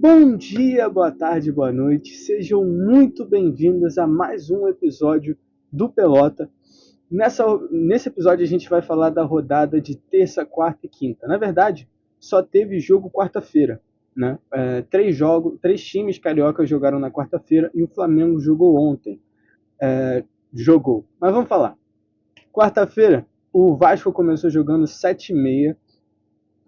Bom dia, boa tarde, boa noite. Sejam muito bem-vindos a mais um episódio do Pelota. Nesse episódio a gente vai falar da rodada de terça, quarta e quinta. Na verdade, só teve jogo quarta-feira, né? Três times cariocas jogaram na quarta-feira e o Flamengo jogou ontem. Mas vamos falar. Quarta-feira, o Vasco começou jogando 7h30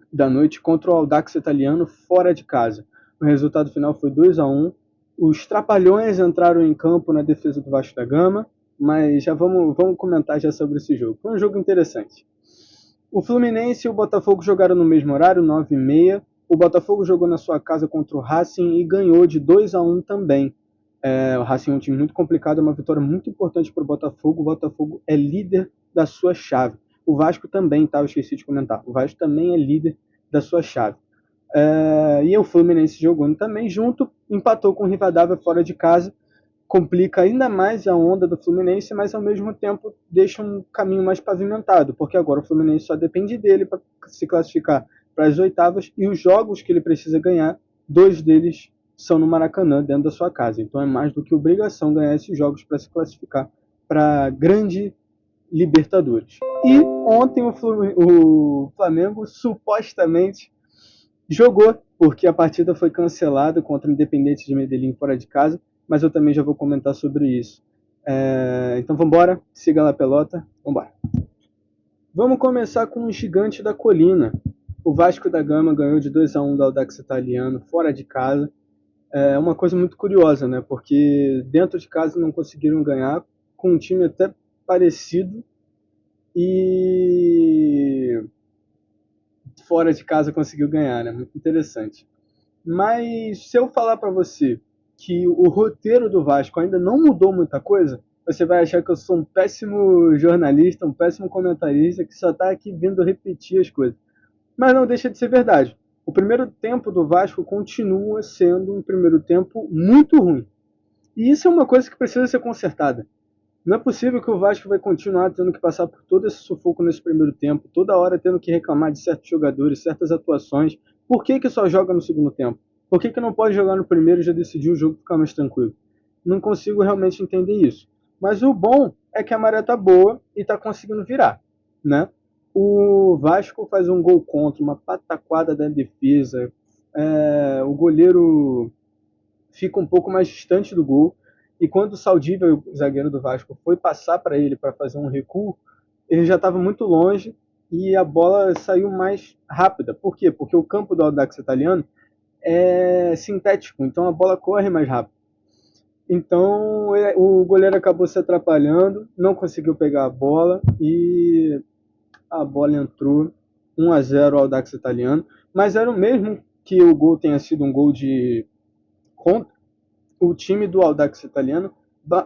da noite contra o Audax Italiano fora de casa. O resultado final foi 2-1. Os Trapalhões entraram em campo na defesa do Vasco da Gama, mas já vamos comentar já sobre esse jogo. Foi um jogo interessante. O Fluminense e o Botafogo jogaram no mesmo horário, 9h30. O Botafogo jogou na sua casa contra o Racing e ganhou de 2-1 também. O Racing é um time muito complicado, é uma vitória muito importante para o Botafogo. O Botafogo é líder da sua chave. O Vasco também, tá? Eu esqueci de comentar. O Vasco também é líder da sua chave. E o Fluminense jogando também junto, empatou com o Rivadavia fora de casa, complica ainda mais a onda do Fluminense, mas ao mesmo tempo deixa um caminho mais pavimentado, porque agora o Fluminense só depende dele para se classificar para as oitavas, e os jogos que ele precisa ganhar, 2 deles são no Maracanã, dentro da sua casa. Então é mais do que obrigação ganhar esses jogos para se classificar para a grande Libertadores. E ontem o Flamengo supostamente jogou, porque a partida foi cancelada contra o Independente de Medellín fora de casa, mas eu também já vou comentar sobre isso. Então vamos embora, siga lá a pelota, vamos embora. Vamos começar com o gigante da colina. O Vasco da Gama ganhou de 2-1 do Audax Italiano fora de casa. É uma coisa muito curiosa, né? Porque dentro de casa não conseguiram ganhar, com um time até parecido, e fora de casa conseguiu ganhar, né? Muito interessante. Mas se eu falar para você que o roteiro do Vasco ainda não mudou muita coisa, você vai achar que eu sou um péssimo jornalista, um péssimo comentarista que só está aqui vindo repetir as coisas. Mas não deixa de ser verdade. O primeiro tempo do Vasco continua sendo um primeiro tempo muito ruim. E isso é uma coisa que precisa ser consertada. Não é possível que o Vasco vai continuar tendo que passar por todo esse sufoco nesse primeiro tempo, toda hora tendo que reclamar de certos jogadores, certas atuações. Por que só joga no segundo tempo? Por que não pode jogar no primeiro e já decidir o jogo e ficar mais tranquilo? Não consigo realmente entender isso. Mas o bom é que a maré tá boa e tá conseguindo virar, né? O Vasco faz um gol contra, uma pataquada da defesa. O goleiro fica um pouco mais distante do gol. E quando o Saldívia, o zagueiro do Vasco, foi passar para ele para fazer um recuo, ele já estava muito longe e a bola saiu mais rápida. Por quê? Porque o campo do Audax Italiano é sintético, então a bola corre mais rápido. Então o goleiro acabou se atrapalhando, não conseguiu pegar a bola e a bola entrou 1-0 ao Audax Italiano. Mas era o mesmo que o gol tenha sido um gol de contra, o time do Audax Italiano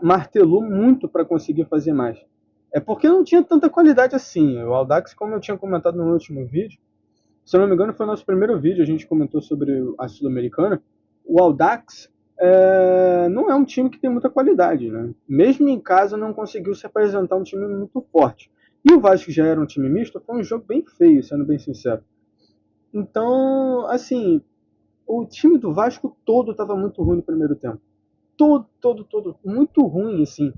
martelou muito para conseguir fazer mais. É porque não tinha tanta qualidade assim. O Audax, como eu tinha comentado no último vídeo, se eu não me engano foi o nosso primeiro vídeo, a gente comentou sobre a Sul-Americana, o Audax não é um time que tem muita qualidade, né? Mesmo em casa não conseguiu se apresentar um time muito forte. E o Vasco já era um time misto, foi um jogo bem feio, sendo bem sincero. Então, assim, o time do Vasco todo estava muito ruim no primeiro tempo. Todo, muito ruim, assim.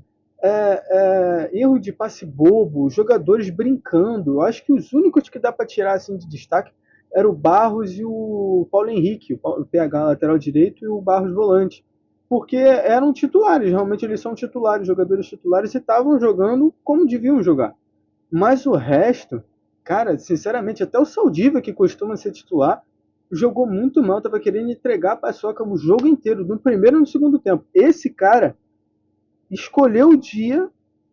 Erro de passe bobo, jogadores brincando. Eu acho que os únicos que dá para tirar assim de destaque eram o Barros e o Paulo Henrique, o PH lateral direito e o Barros volante. Porque eram titulares, realmente eles são titulares, jogadores titulares, e estavam jogando como deviam jogar. Mas o resto, cara, sinceramente, até o Saldívia, que costuma ser titular, jogou muito mal, tava querendo entregar a paçoca o jogo inteiro, no primeiro e no segundo tempo. Esse cara escolheu o dia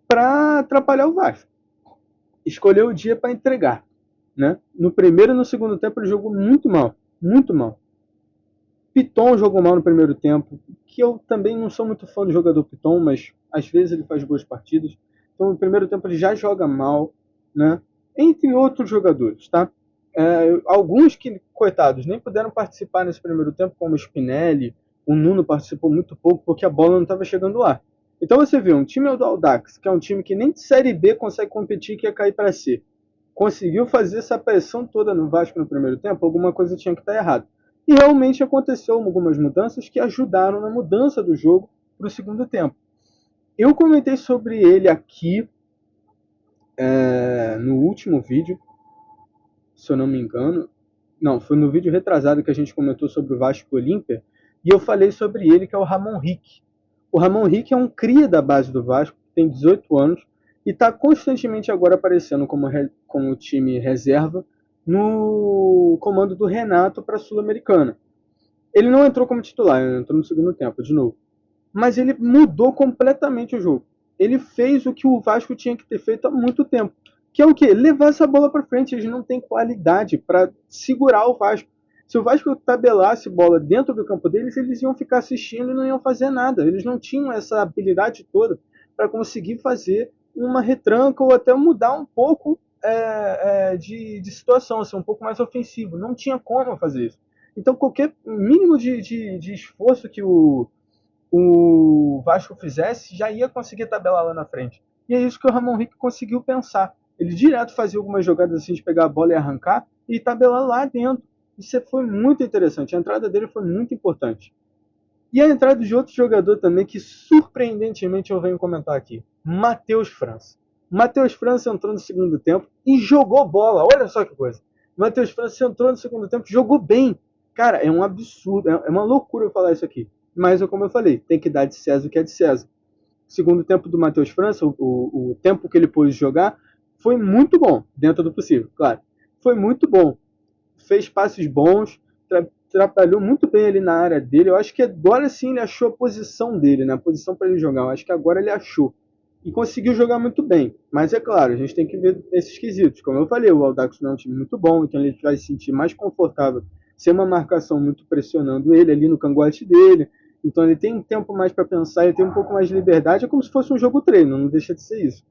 para atrapalhar o Vasco. Escolheu o dia para entregar, né? No primeiro e no segundo tempo ele jogou muito mal, muito mal. Piton jogou mal no primeiro tempo, que eu também não sou muito fã do jogador Piton, mas às vezes ele faz boas partidas. Então no primeiro tempo ele já joga mal, né? Entre outros jogadores, tá? Alguns que, coitados, nem puderam participar nesse primeiro tempo, como o Spinelli, o Nuno participou muito pouco porque a bola não estava chegando lá. Então você vê, um time do Audax, que é um time que nem de Série B consegue competir, que ia cair para C, conseguiu fazer essa pressão toda no Vasco no primeiro tempo, alguma coisa tinha que estar errada. E realmente aconteceu algumas mudanças que ajudaram na mudança do jogo para o segundo tempo. Eu comentei sobre ele aqui no último vídeo, se eu não me engano. Não, foi no vídeo retrasado que a gente comentou sobre o Vasco Olímpia, e eu falei sobre ele, que é o Ramon Rick. O Ramon Rick é um cria da base do Vasco, tem 18 anos, e está constantemente agora aparecendo como time reserva no comando do Renato para a Sul-Americana. Ele não entrou como titular, ele entrou no segundo tempo, de novo. Mas ele mudou completamente o jogo. Ele fez o que o Vasco tinha que ter feito há muito tempo. Que é o quê? Levar essa bola para frente. Eles não têm qualidade para segurar o Vasco. Se o Vasco tabelasse bola dentro do campo deles, eles iam ficar assistindo e não iam fazer nada. Eles não tinham essa habilidade toda para conseguir fazer uma retranca ou até mudar um pouco de situação, ser um pouco mais ofensivo. Não tinha como fazer isso. Então, qualquer mínimo de esforço que o Vasco fizesse, já ia conseguir tabelar lá na frente. E é isso que o Ramon Rick conseguiu pensar. Ele direto fazia algumas jogadas assim de pegar a bola e arrancar e tabelar lá dentro. Isso foi muito interessante. A entrada dele foi muito importante. E a entrada de outro jogador também que surpreendentemente eu venho comentar aqui. Matheus França. Matheus França entrou no segundo tempo e jogou bola. Olha só que coisa. Matheus França entrou no segundo tempo e jogou bem. Cara, é um absurdo, é uma loucura eu falar isso aqui. Mas, como eu falei, tem que dar de César o que é de César. O segundo tempo do Matheus França, o tempo que ele pôde jogar, foi muito bom, dentro do possível, claro. Foi muito bom. Fez passes bons, trabalhou muito bem ali na área dele. Eu acho que agora sim ele achou a posição dele, né? A posição para ele jogar. Eu acho que agora ele achou. E conseguiu jogar muito bem. Mas é claro, a gente tem que ver esses quesitos. Como eu falei, o Audax não é um time muito bom, então ele vai se sentir mais confortável sem uma marcação muito pressionando ele ali no cangote dele. Então ele tem um tempo mais para pensar, ele tem um pouco mais de liberdade. É como se fosse um jogo treino, não deixa de ser isso.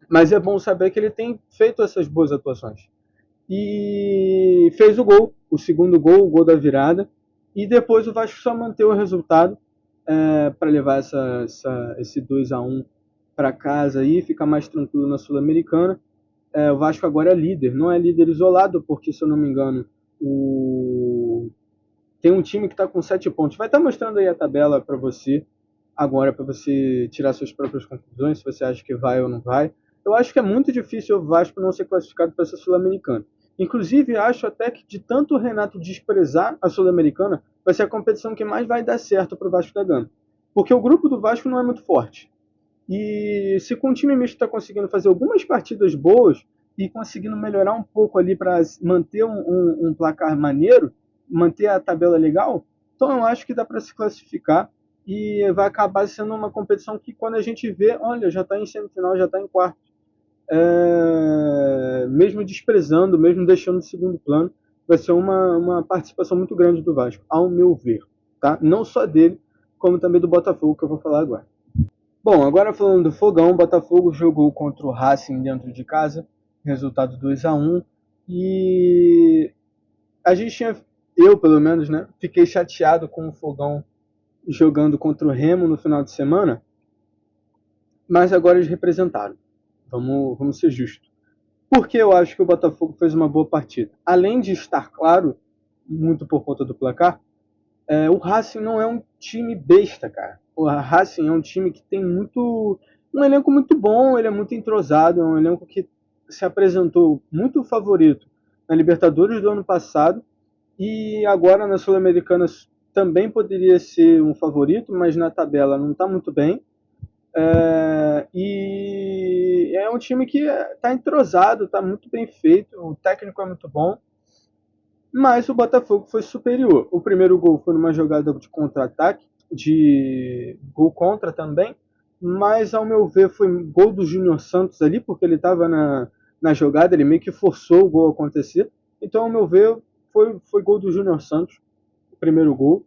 Mas é bom saber que ele tem feito essas boas atuações. E fez o gol, o segundo gol, o gol da virada. E depois o Vasco só manteve o resultado para levar esse 2-1 para casa e ficar mais tranquilo na Sul-Americana. O Vasco agora é líder, não é líder isolado, porque, se eu não me engano, tem um time que está com 7 pontos. Vai estar mostrando aí a tabela para você agora, para você tirar suas próprias conclusões, se você acha que vai ou não vai. Eu acho que é muito difícil o Vasco não ser classificado para essa Sul-Americana. Inclusive, acho até que, de tanto o Renato desprezar a Sul-Americana, vai ser a competição que mais vai dar certo para o Vasco da Gama. Porque o grupo do Vasco não é muito forte. E se com o time misto está conseguindo fazer algumas partidas boas e conseguindo melhorar um pouco ali para manter um placar maneiro, manter a tabela legal, então eu acho que dá para se classificar e vai acabar sendo uma competição que, quando a gente vê, olha, já está em semifinal, já está em quarto. Mesmo desprezando, mesmo deixando de segundo plano, vai ser uma participação muito grande do Vasco, ao meu ver. Tá? Não só dele, como também do Botafogo, que eu vou falar agora. Bom, agora falando do Fogão, o Botafogo jogou contra o Racing dentro de casa, resultado 2-1, e a gente tinha, eu pelo menos, né, fiquei chateado com o Fogão jogando contra o Remo no final de semana, mas agora eles representaram. Vamos ser justos. Porque eu acho que o Botafogo fez uma boa partida. Além de estar claro, muito por conta do placar, o Racing não é um time besta, cara. O Racing é um time que tem um elenco muito bom, ele é muito entrosado, é um elenco que se apresentou muito favorito na Libertadores do ano passado e agora na Sul-Americana também poderia ser um favorito, mas na tabela não está muito bem. E é um time que está entrosado, está muito bem feito, o técnico é muito bom, mas o Botafogo foi superior. O primeiro gol foi numa jogada de contra-ataque, de gol contra também, mas ao meu ver foi gol do Júnior Santos ali, porque ele estava na jogada, ele meio que forçou o gol a acontecer. Então, ao meu ver, foi gol do Júnior Santos, o primeiro gol.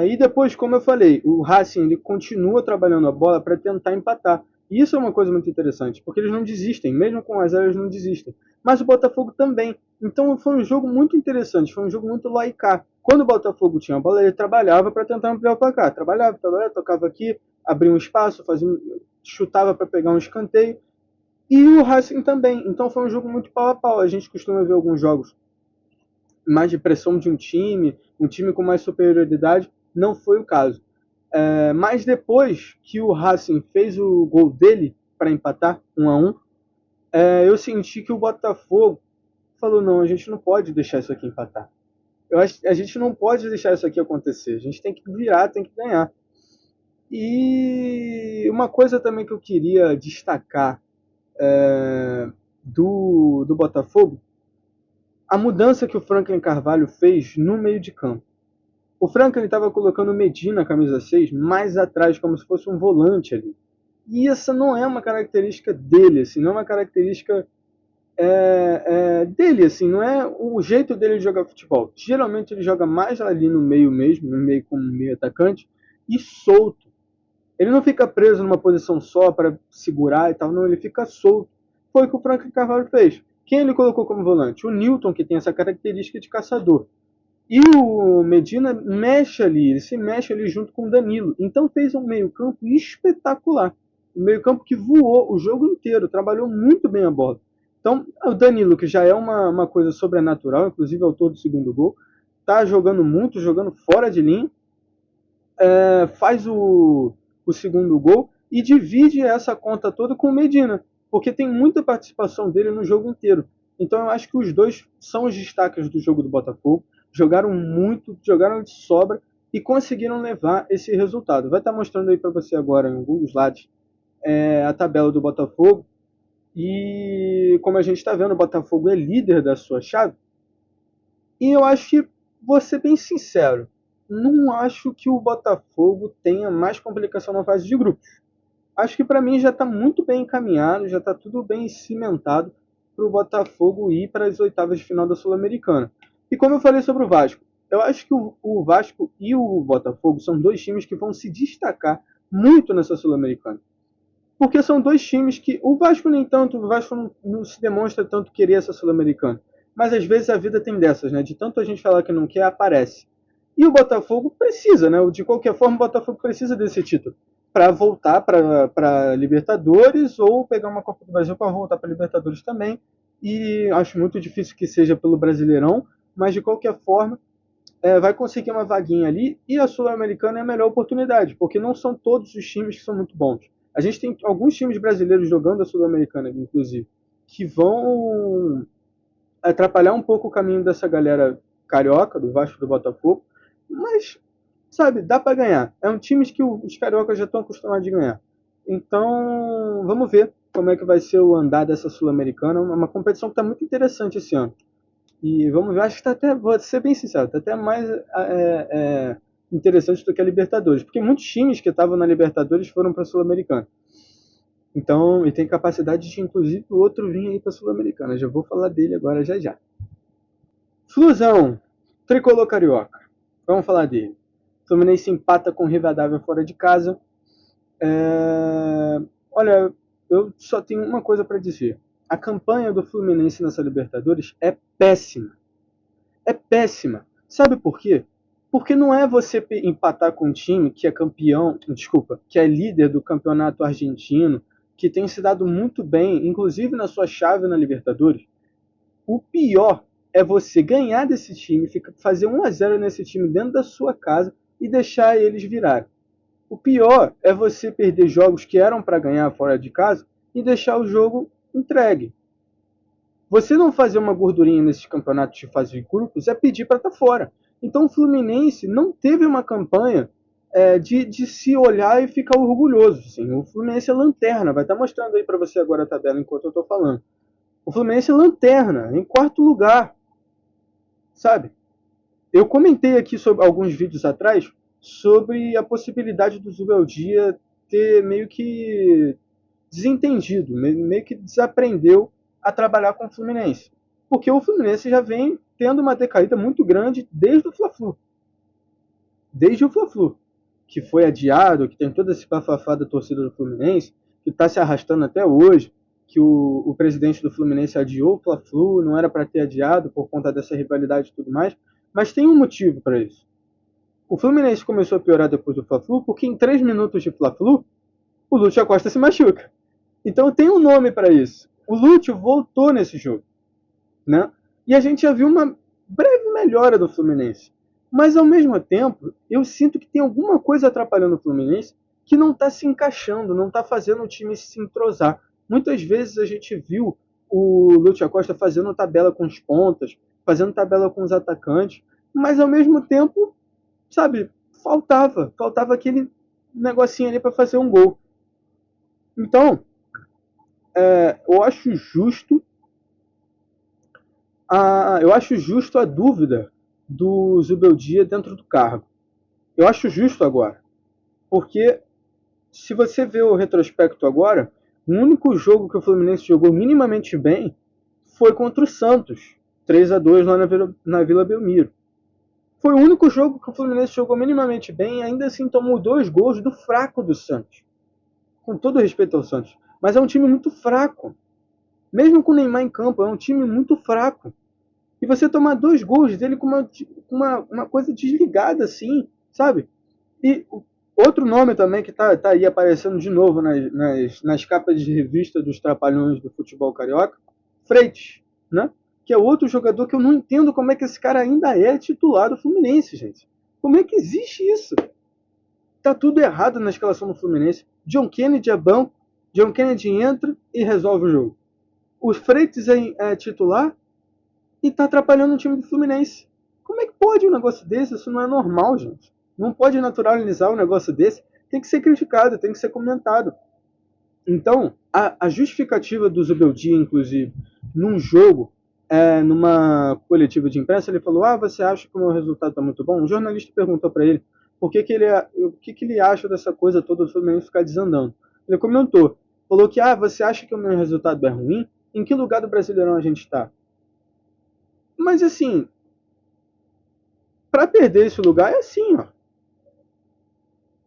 E depois, como eu falei, o Racing ele continua trabalhando a bola para tentar empatar. E isso é uma coisa muito interessante, porque eles não desistem, mesmo com as eles não desistem. Mas o Botafogo também. Então foi um jogo muito interessante, foi um jogo muito lá e cá. Quando o Botafogo tinha a bola, ele trabalhava para tentar ampliar o placar. Trabalhava, tocava aqui, abria um espaço, chutava para pegar um escanteio. E o Racing também. Então foi um jogo muito pau a pau. A gente costuma ver alguns jogos mais de pressão de um time com mais superioridade. Não foi o caso. Mas depois que o Racing fez o gol dele para empatar 1-1, eu senti que o Botafogo falou: não, a gente não pode deixar isso aqui empatar. A gente não pode deixar isso aqui acontecer. A gente tem que virar, tem que ganhar. E uma coisa também que eu queria destacar do Botafogo, a mudança que o Franklin Carvalho fez no meio de campo. O Franklin estava colocando o Medina, camisa 6, mais atrás, como se fosse um volante ali. E essa não é uma característica dele, assim, não é uma característica dele, assim, não é o jeito dele de jogar futebol. Geralmente ele joga mais ali no meio mesmo, no meio como meio atacante, e solto. Ele não fica preso numa posição só para segurar e tal, não, ele fica solto. Foi o que o Franklin Carvalho fez. Quem ele colocou como volante? O Newton, que tem essa característica de caçador. E o Medina mexe ali, ele se mexe ali junto com o Danilo. Então fez um meio-campo espetacular. Um meio-campo que voou o jogo inteiro, trabalhou muito bem a bola. Então, o Danilo, que já é uma coisa sobrenatural, inclusive autor do segundo gol, tá jogando muito, jogando fora de linha, faz o segundo gol e divide essa conta toda com o Medina, porque tem muita participação dele no jogo inteiro. Então eu acho que os dois são os destaques do jogo do Botafogo, jogaram muito, jogaram de sobra e conseguiram levar esse resultado. Vai estar mostrando aí para você agora em alguns slides a tabela do Botafogo. E como a gente está vendo, o Botafogo é líder da sua chave. E eu acho que, vou ser bem sincero, não acho que o Botafogo tenha mais complicação na fase de grupos. Acho que para mim já está muito bem encaminhado, já está tudo bem cimentado para o Botafogo ir para as oitavas de final da Sul-Americana. E como eu falei sobre o Vasco, eu acho que o Vasco e o Botafogo são dois times que vão se destacar muito nessa Sul-Americana. Porque são dois times que o Vasco nem tanto, o Vasco não se demonstra tanto querer essa Sul-Americana. Mas às vezes a vida tem dessas, né? De tanto a gente falar que não quer, aparece. E o Botafogo precisa, né? De qualquer forma, o Botafogo precisa desse título para voltar para Libertadores ou pegar uma Copa do Brasil para voltar para Libertadores também. E acho muito difícil que seja pelo Brasileirão, mas de qualquer forma vai conseguir uma vaguinha ali e a Sul-Americana é a melhor oportunidade, porque não são todos os times que são muito bons. A gente tem alguns times brasileiros jogando a Sul-Americana, inclusive, que vão atrapalhar um pouco o caminho dessa galera carioca, do Vasco, do Botafogo, mas, sabe, dá para ganhar. É um time que os cariocas já estão acostumados a ganhar. Então, vamos ver como é que vai ser o andar dessa Sul-Americana. É uma competição que está muito interessante esse ano. E vamos ver, acho que está até, vou ser bem sincero, está até mais interessante do que a Libertadores, porque muitos times que estavam na Libertadores foram para a Sul-Americana. Então, e tem capacidade de, inclusive, o outro vir aí para a Sul-Americana. Já vou falar dele agora já já. Flusão, tricolor carioca. Vamos falar dele. Fluminense empata com o Rivadavia fora de casa. Olha, eu só tenho uma coisa para dizer. A campanha do Fluminense nessa Libertadores é péssima. É péssima. Sabe por quê? Porque não é você empatar com um time que é campeão, desculpa, que é líder do campeonato argentino, que tem se dado muito bem, inclusive na sua chave na Libertadores. O pior é você ganhar desse time, fazer 1-0 nesse time dentro da sua casa e deixar eles virarem. O pior é você perder jogos que eram para ganhar fora de casa e deixar o jogo entregue. Você não fazer uma gordurinha nesses campeonatos de fase de grupos é pedir para estar fora. Então o Fluminense não teve uma campanha de se olhar e ficar orgulhoso. Assim. O Fluminense é lanterna, vai estar mostrando aí para você agora a tabela enquanto eu estou falando. O Fluminense é lanterna, em quarto lugar. Sabe? Eu comentei aqui sobre alguns vídeos atrás sobre a possibilidade do Zubeldia ter meio que desentendido, meio que desaprendeu a trabalhar com o Fluminense. Porque o Fluminense já vem tendo uma decaída muito grande desde o Fla-Flu. Desde o Fla-Flu, que foi adiado, que tem toda esse bafafá da torcida do Fluminense, que está se arrastando até hoje, que o presidente do Fluminense adiou o Fla-Flu, não era para ter adiado por conta dessa rivalidade e tudo mais, mas tem um motivo para isso. O Fluminense começou a piorar depois do Fla-Flu, porque em 3 minutos de Fla-Flu, o Lúcio Acosta se machuca. Então tem um nome para isso. O Lúcio voltou nesse jogo. Né? E a gente já viu uma breve melhora do Fluminense. Mas, ao mesmo tempo, eu sinto que tem alguma coisa atrapalhando o Fluminense que não está se encaixando, não está fazendo o time se entrosar. Muitas vezes a gente viu o Lúcio Acosta fazendo tabela com os pontas, fazendo tabela com os atacantes, mas, ao mesmo tempo, sabe, faltava aquele negocinho ali para fazer um gol. Então, eu acho justo a dúvida do Zubeldia dentro do cargo. Eu acho justo agora, porque se você vê o retrospecto agora, o único jogo que o Fluminense jogou minimamente bem foi contra o Santos, 3-2 lá na Vila Belmiro. Foi o único jogo que o Fluminense jogou minimamente bem e ainda assim tomou 2 gols do fraco do Santos. Com todo respeito ao Santos. Mas é um time muito fraco. Mesmo com o Neymar em campo, é um time muito fraco. E você tomar 2 gols dele com uma coisa desligada assim, sabe? E outro nome também que tá aí aparecendo de novo nas capas de revista dos Trapalhões do futebol carioca, Freitas, né? Que é outro jogador que eu não entendo como é que esse cara ainda é titular do Fluminense, gente. Como é que existe isso? Tá tudo errado na escalação do Fluminense. John Kennedy é banco, John Kennedy entra e resolve o jogo. O Freitas é titular e tá atrapalhando o time do Fluminense. Como é que pode um negócio desse? Isso não é normal, gente. Não pode naturalizar um negócio desse. Tem que ser criticado, tem que ser comentado. Então, a justificativa do Zubeldia, inclusive, num jogo, numa coletiva de imprensa, ele falou: você acha que o meu resultado está muito bom? Um jornalista perguntou para ele o que ele acha dessa coisa toda do Fluminense ficar desandando. Ele comentou, falou que você acha que o meu resultado é ruim? Em que lugar do Brasileirão a gente está? Mas assim, para perder esse lugar é assim, ó.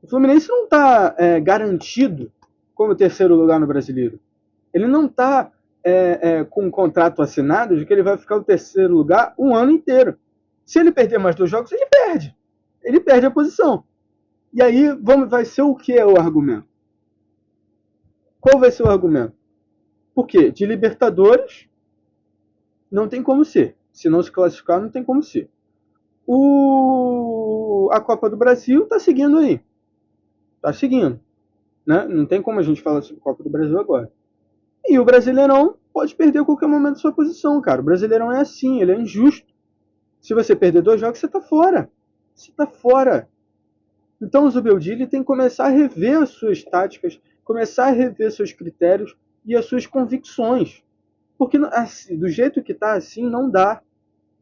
O Fluminense não está garantido como terceiro lugar no Brasileiro. Ele não está com um contrato assinado de que ele vai ficar no terceiro lugar um ano inteiro. Se ele perder mais 2 jogos, ele perde. Ele perde a posição. E aí vai ser o que o argumento? Qual vai ser o argumento? Por quê? De Libertadores não tem como ser. Se não se classificar, não tem como ser. A Copa do Brasil está seguindo aí. Está seguindo. Né? Não tem como a gente falar sobre a Copa do Brasil agora. E o Brasileirão pode perder a qualquer momento sua posição, cara. O Brasileirão é assim, ele é injusto. Se você perder 2 jogos, você está fora. Você está fora. Então o Zubeldia tem que começar a rever as suas táticas, começar a rever seus critérios e as suas convicções. Porque assim, do jeito que está assim, não dá.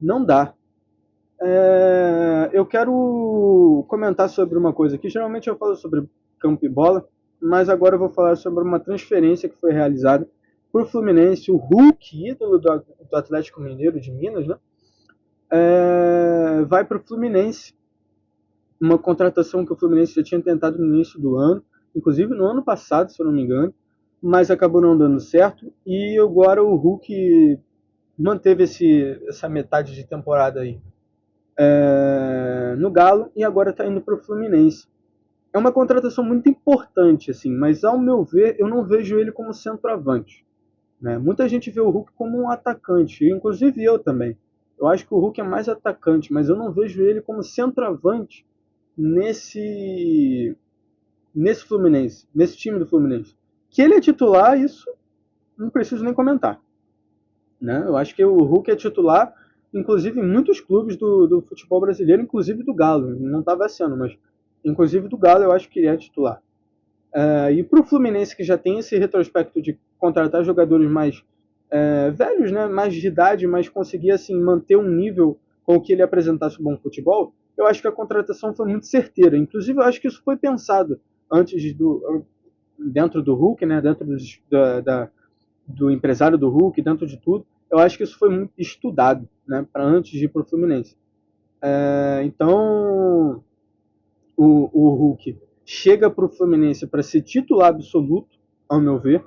Não dá. Eu quero comentar sobre uma coisa aqui. Geralmente eu falo sobre campo e bola, mas agora eu vou falar sobre uma transferência que foi realizada para o Fluminense. O Hulk, ídolo do Atlético Mineiro de Minas, né? Vai para o Fluminense. Uma contratação que o Fluminense já tinha tentado no início do ano, inclusive no ano passado, se eu não me engano, mas acabou não dando certo. E agora o Hulk manteve essa metade de temporada aí no Galo e agora está indo para o Fluminense. É uma contratação muito importante, assim, mas ao meu ver, eu não vejo ele como centroavante. Né? Muita gente vê o Hulk como um atacante, inclusive eu também. Eu acho que o Hulk é mais atacante, mas eu não vejo ele como centroavante nesse Fluminense, nesse time do Fluminense. Que ele é titular, isso não preciso nem comentar. Né? Eu acho que o Hulk é titular, inclusive em muitos clubes do futebol brasileiro, inclusive do Galo. Não estava esse ano, mas inclusive do Galo eu acho que ele é titular. E para o Fluminense, que já tem esse retrospecto de contratar jogadores mais velhos, né, mais de idade, mas conseguir assim, manter um nível com que ele apresentasse um bom futebol, eu acho que a contratação foi muito certeira. Inclusive, eu acho que isso foi pensado dentro do Hulk, né, dentro do empresário do Hulk, dentro de tudo. Eu acho que isso foi muito estudado, né, para antes de ir para o Fluminense. Então, o Hulk chega para o Fluminense para ser titular absoluto, ao meu ver,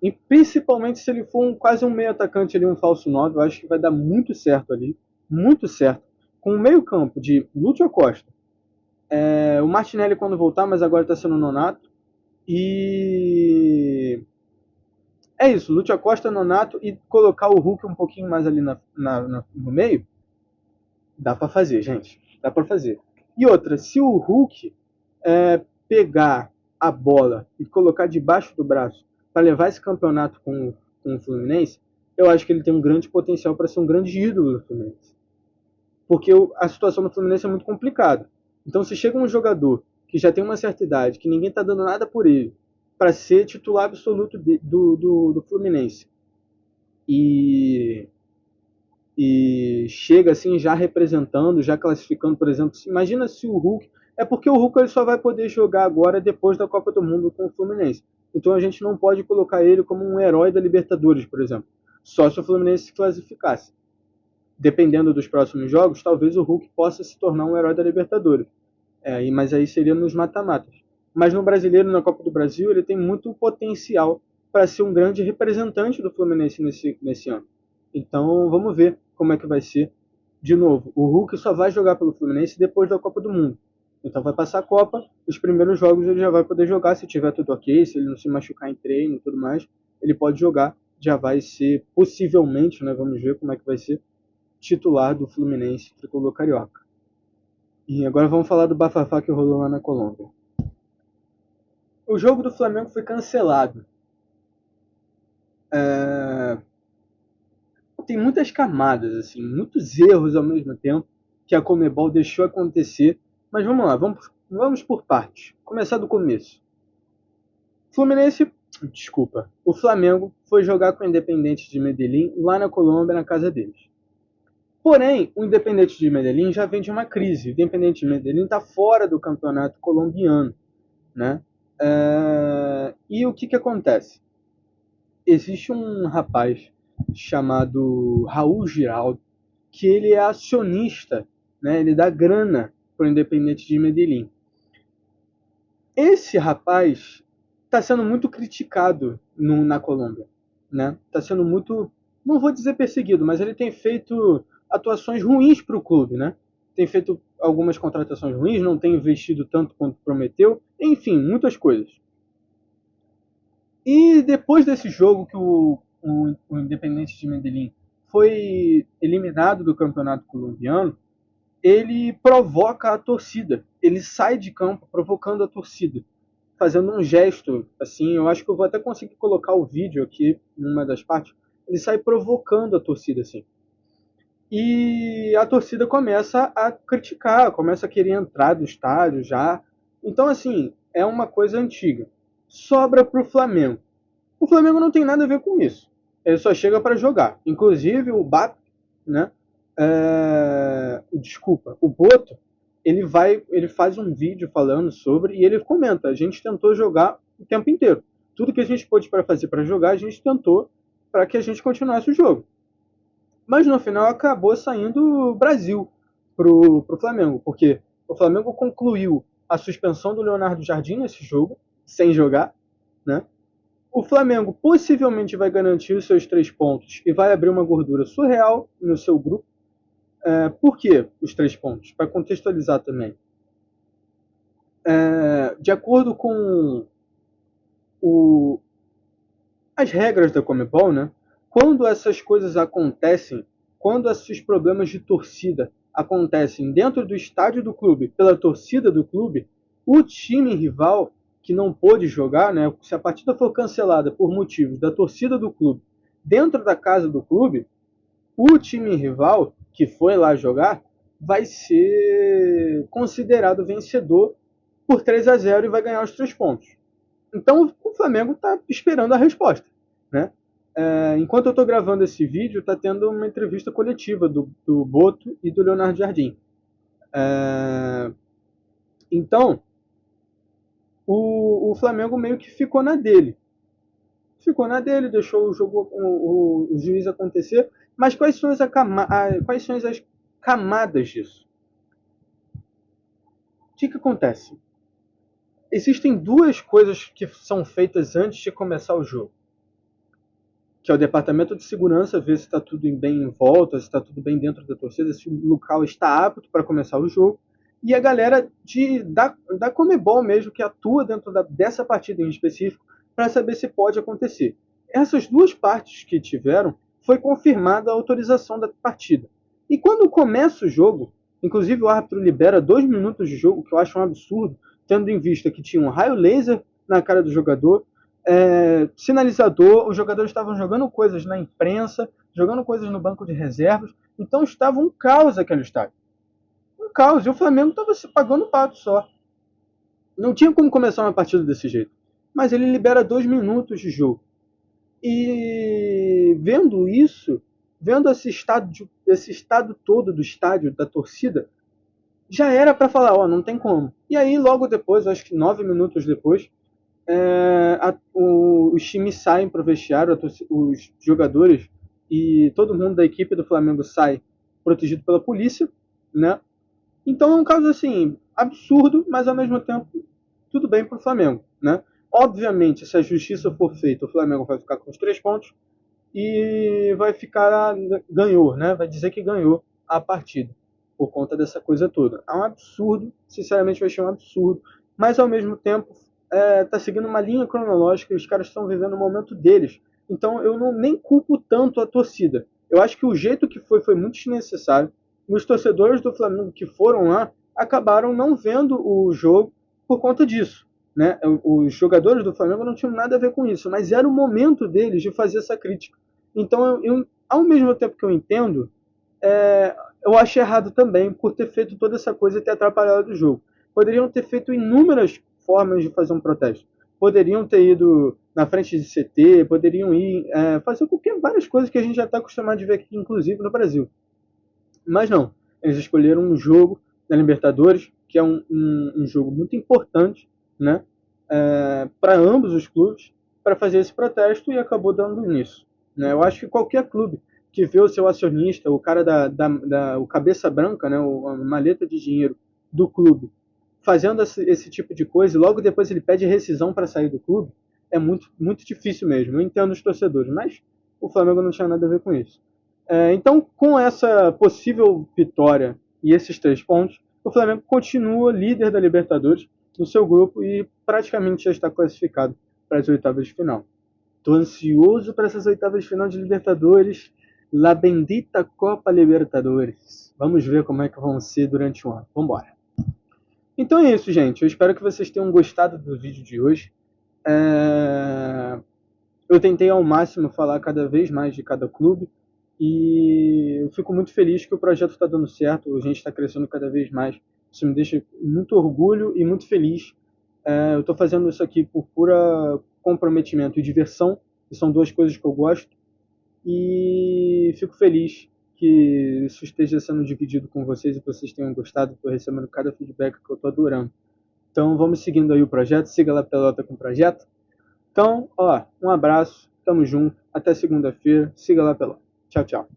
e principalmente se ele for quase um meio atacante ali, um falso 9, eu acho que vai dar muito certo ali, muito certo. Com o meio campo de Lúcio Costa, o Martinelli quando voltar, mas agora está sendo Nonato, e é isso, Lúcio Costa, Nonato, e colocar o Hulk um pouquinho mais ali no meio, Dá pra fazer, gente. Dá pra fazer. E outra, se o Hulk pegar a bola e colocar debaixo do braço para levar esse campeonato com o Fluminense, eu acho que ele tem um grande potencial para ser um grande ídolo do Fluminense. Porque a situação do Fluminense é muito complicada. Então, se chega um jogador que já tem uma certa idade, que ninguém está dando nada por ele, para ser titular absoluto do Fluminense, e, e chega assim já representando, já classificando, por exemplo, imagina se o Hulk, é porque o Hulk ele só vai poder jogar agora depois da Copa do Mundo com o Fluminense. Então a gente não pode colocar ele como um herói da Libertadores, por exemplo. Só se o Fluminense se classificasse. Dependendo dos próximos jogos, talvez o Hulk possa se tornar um herói da Libertadores. Mas aí seria nos mata-matas. Mas no Brasileiro, na Copa do Brasil, ele tem muito potencial para ser um grande representante do Fluminense nesse ano. Então vamos ver como é que vai ser. De novo, o Hulk só vai jogar pelo Fluminense depois da Copa do Mundo. Então vai passar a Copa, os primeiros jogos ele já vai poder jogar, se tiver tudo ok, se ele não se machucar em treino e tudo mais, ele pode jogar, já vai ser possivelmente, né, vamos ver como é que vai ser, titular do Fluminense tricolor carioca. E agora vamos falar do bafafá que rolou lá na Colômbia. O jogo do Flamengo foi cancelado. Tem muitas camadas, assim, muitos erros ao mesmo tempo que a Conmebol deixou acontecer. Mas vamos lá, vamos por partes. Começar do começo. O Flamengo foi jogar com o Independente de Medellín lá na Colômbia, na casa deles. Porém, o Independente de Medellín já vem de uma crise. O Independente de Medellín está fora do campeonato colombiano, né? E o que acontece? Existe um rapaz chamado Raul Giraldo, que ele é acionista, né? Ele dá grana para o Independente de Medellín. Esse rapaz está sendo muito criticado na Colômbia, né? Está sendo muito, não vou dizer perseguido, mas ele tem feito atuações ruins para o clube, né? Tem feito algumas contratações ruins, não tem investido tanto quanto prometeu, enfim, muitas coisas. E depois desse jogo que o Independente de Medellín foi eliminado do campeonato colombiano, ele provoca a torcida. Ele sai de campo provocando a torcida, fazendo um gesto, assim, eu acho que eu vou até conseguir colocar o vídeo aqui numa das partes. Ele sai provocando a torcida, assim. E a torcida começa a criticar, começa a querer entrar do estádio já. Então, assim, é uma coisa antiga. Sobra para o Flamengo. O Flamengo não tem nada a ver com isso. Ele só chega para jogar. Inclusive o BAP, né? Desculpa, o Boto, ele faz um vídeo falando sobre e ele comenta: a gente tentou jogar o tempo inteiro. Tudo que a gente pôde para fazer para jogar, a gente tentou para que a gente continuasse o jogo. Mas no final acabou saindo o Brasil pro Flamengo, porque o Flamengo concluiu a suspensão do Leonardo Jardim nesse jogo, sem jogar, né? O Flamengo possivelmente vai garantir os seus 3 pontos e vai abrir uma gordura surreal no seu grupo. Por que os 3 pontos? Para contextualizar também. De acordo com as regras da Conmebol, né? Quando essas coisas acontecem, quando esses problemas de torcida acontecem dentro do estádio do clube, pela torcida do clube, o time rival que não pôde jogar, né, se a partida for cancelada por motivos da torcida do clube dentro da casa do clube, o time rival que foi lá jogar vai ser considerado vencedor por 3-0 e vai ganhar os 3 pontos. Então o Flamengo está esperando a resposta, né? Enquanto eu estou gravando esse vídeo, está tendo uma entrevista coletiva do Boto e do Leonardo Jardim. Então, o Flamengo meio que ficou na dele. Deixou o jogo, o juiz acontecer. Mas quais são as camadas disso? O que acontece? Existem 2 coisas que são feitas antes de começar o jogo. Que é o departamento de segurança, ver se está tudo bem em volta, se está tudo bem dentro da torcida, se o local está apto para começar o jogo. E a galera da Conmebol mesmo, que atua dentro dessa partida em específico, para saber se pode acontecer. Essas 2 partes que tiveram, foi confirmada a autorização da partida. E quando começa o jogo, inclusive o árbitro libera 2 minutos de jogo, que eu acho um absurdo, tendo em vista que tinha um raio laser na cara do jogador, sinalizador, os jogadores estavam jogando coisas na imprensa, jogando coisas no banco de reservas, então estava um caos aquele estádio. Um caos, e o Flamengo estava se pagando o pato só. Não tinha como começar uma partida desse jeito. Mas ele libera 2 minutos de jogo. E vendo isso, vendo esse estado todo do estádio, da torcida, já era para falar, ó, não tem como. E aí, logo depois, acho que 9 minutos depois, os times saem para o vestiário, os jogadores e todo mundo da equipe do Flamengo sai protegido pela polícia, né? Então é um caso assim absurdo, mas ao mesmo tempo tudo bem para o Flamengo, né? Obviamente, se a justiça for feita, o Flamengo vai ficar com os 3 pontos e vai ficar ganhou, né? Vai dizer que ganhou a partida por conta dessa coisa toda. É um absurdo, sinceramente, eu achei um absurdo, mas ao mesmo tempo tá seguindo uma linha cronológica e os caras estão vivendo o momento deles. Então eu não nem culpo tanto a torcida. Eu acho que o jeito que foi muito desnecessário. Os torcedores do Flamengo que foram lá acabaram não vendo o jogo por conta disso. Né? Os jogadores do Flamengo não tinham nada a ver com isso, mas era o momento deles de fazer essa crítica. Então, ao mesmo tempo que eu entendo, eu acho errado também por ter feito toda essa coisa e ter atrapalhado o jogo. Poderiam ter feito inúmeras formas de fazer um protesto. Poderiam ter ido na frente de CT, poderiam ir fazer várias coisas que a gente já está acostumado de ver aqui, inclusive no Brasil. Mas não, eles escolheram um jogo da Libertadores, que é um jogo muito importante, né, para ambos os clubes, para fazer esse protesto e acabou dando nisso. Né? Eu acho que qualquer clube que vê o seu acionista, o cara o cabeça branca, né, a maleta de dinheiro do clube, fazendo esse tipo de coisa e logo depois ele pede rescisão para sair do clube, é muito, muito difícil mesmo. Eu entendo os torcedores, mas o Flamengo não tinha nada a ver com isso. Então, com essa possível vitória e esses 3 pontos, o Flamengo continua líder da Libertadores no seu grupo e praticamente já está classificado para as oitavas de final. Estou ansioso para essas oitavas de final de Libertadores, La Bendita Copa Libertadores. Vamos ver como é que vão ser durante o ano. Vamos embora. Então é isso, gente. Eu espero que vocês tenham gostado do vídeo de hoje. Eu tentei ao máximo falar cada vez mais de cada clube e eu fico muito feliz que o projeto está dando certo, a gente está crescendo cada vez mais. Isso me deixa muito orgulho e muito feliz. Eu estou fazendo isso aqui por pura comprometimento e diversão, que são 2 coisas que eu gosto, e fico feliz que isso esteja sendo dividido com vocês e que vocês tenham gostado. Estou recebendo cada feedback que eu estou adorando. Então vamos seguindo aí o projeto, siga lá Pelota com o projeto. Então, um abraço, tamo junto, até segunda-feira, siga lá Pelota. Tchau, tchau.